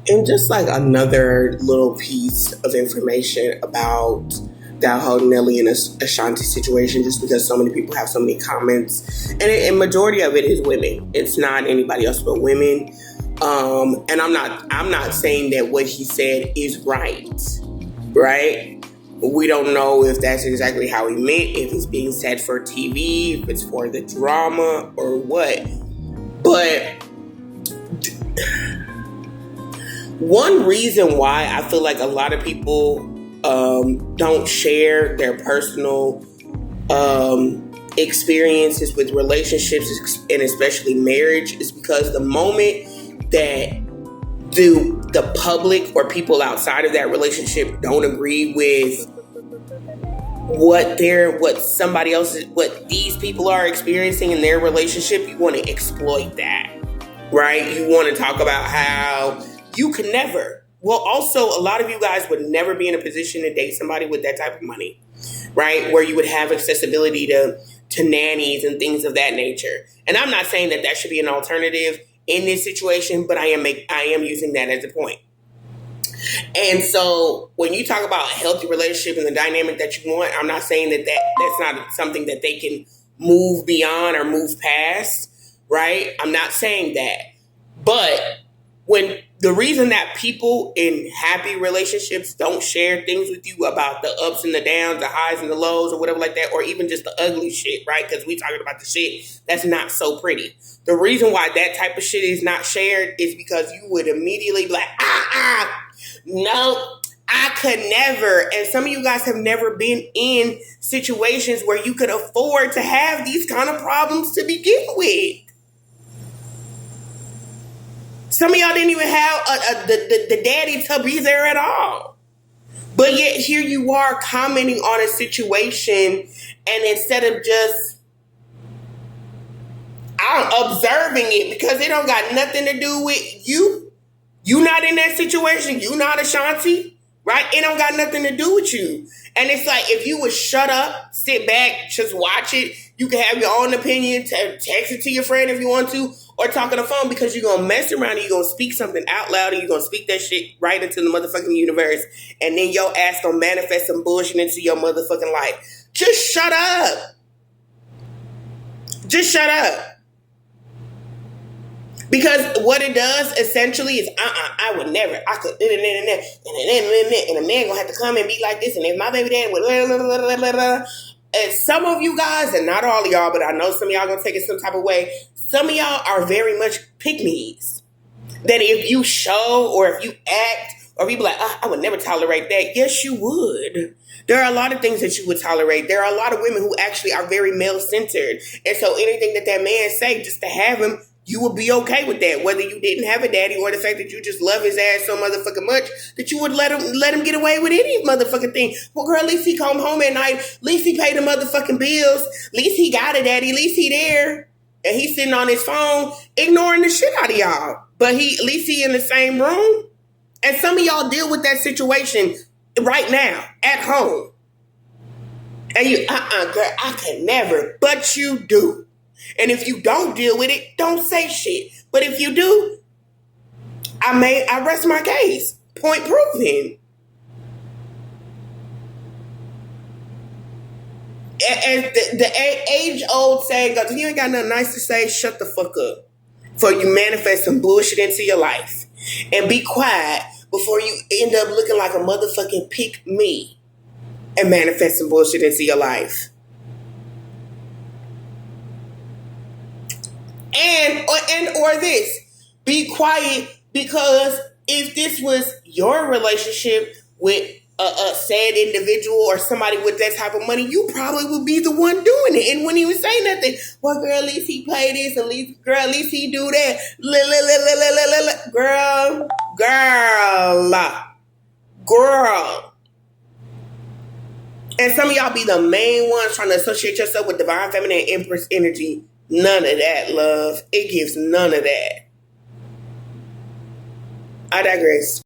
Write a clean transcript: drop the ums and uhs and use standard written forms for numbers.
And just like another little piece of information about that whole Nelly and Ashanti situation, just because so many people have so many comments, and majority of it is women. It's not anybody else but women. And I'm not saying that what he said is right, right? We don't know if that's exactly how he meant, if it's being said for TV, if it's for the drama or what. But one reason why I feel like a lot of people don't share their personal experiences with relationships and especially marriage is because the moment that the public or people outside of that relationship don't agree with what these people are experiencing in their relationship, you want to exploit that, right? You want to talk about how you can never. Well, also, a lot of you guys would never be in a position to date somebody with that type of money, right? Where you would have accessibility to nannies and things of that nature. And I'm not saying that should be an alternative in this situation, but I am using that as a point. And so when you talk about a healthy relationship and the dynamic that you want, I'm not saying that's not something that they can move beyond or move past, right? I'm not saying that. But when the reason that people in happy relationships don't share things with you about the ups and the downs, the highs and the lows or whatever like that, or even just the ugly shit, right? Because we talking about the shit that's not so pretty. The reason why that type of shit is not shared is because you would immediately be like, no, I could never. And some of you guys have never been in situations where you could afford to have these kind of problems to begin with. Some of y'all didn't even have the daddy to be there at all. But yet here you are commenting on a situation, and instead of just observing it, because it don't got nothing to do with you. You not in that situation. You not Ashanti, right? It don't got nothing to do with you. And it's like, if you would shut up, sit back, just watch it, you can have your own opinion, text it to your friend if you want to, or talk on the phone, because you're going to mess around and you're going to speak something out loud and you're going to speak that shit right into the motherfucking universe. And then your ass going to manifest some bullshit into your motherfucking life. Just shut up. Just shut up. Because what it does essentially is, I would never, I could, and a man gonna have to come and be like this, and if my baby daddy would, and some of you guys, and not all of y'all, but I know some of y'all gonna take it some type of way, some of y'all are very much pick-me's. That if you show, or if you act, or if you be like, I would never tolerate that, yes you would. There are a lot of things that you would tolerate. There are a lot of women who actually are very male-centered, and so anything that man say, just to have him, you would be okay with that, whether you didn't have a daddy or the fact that you just love his ass so motherfucking much that you would let him get away with any motherfucking thing. Well, girl, at least he come home at night. At least he paid the motherfucking bills. At least he got a daddy. At least he there. And he's sitting on his phone ignoring the shit out of y'all. But at least he in the same room. And some of y'all deal with that situation right now at home. And you, girl, I could never. But you do. And if you don't deal with it, don't say shit. But if you do, I rest my case. Point proven. And the age-old saying goes, if you ain't got nothing nice to say, shut the fuck up. Before you manifest some bullshit into your life. And be quiet before you end up looking like a motherfucking pick me and manifest some bullshit into your life. Or this, be quiet, because if this was your relationship with a sad individual or somebody with that type of money, you probably would be the one doing it and wouldn't even say nothing. Well, girl, at least he play this, at least he do that. Girl. And some of y'all be the main ones trying to associate yourself with divine feminine empress energy. None of that, love. It gives none of that. I digress.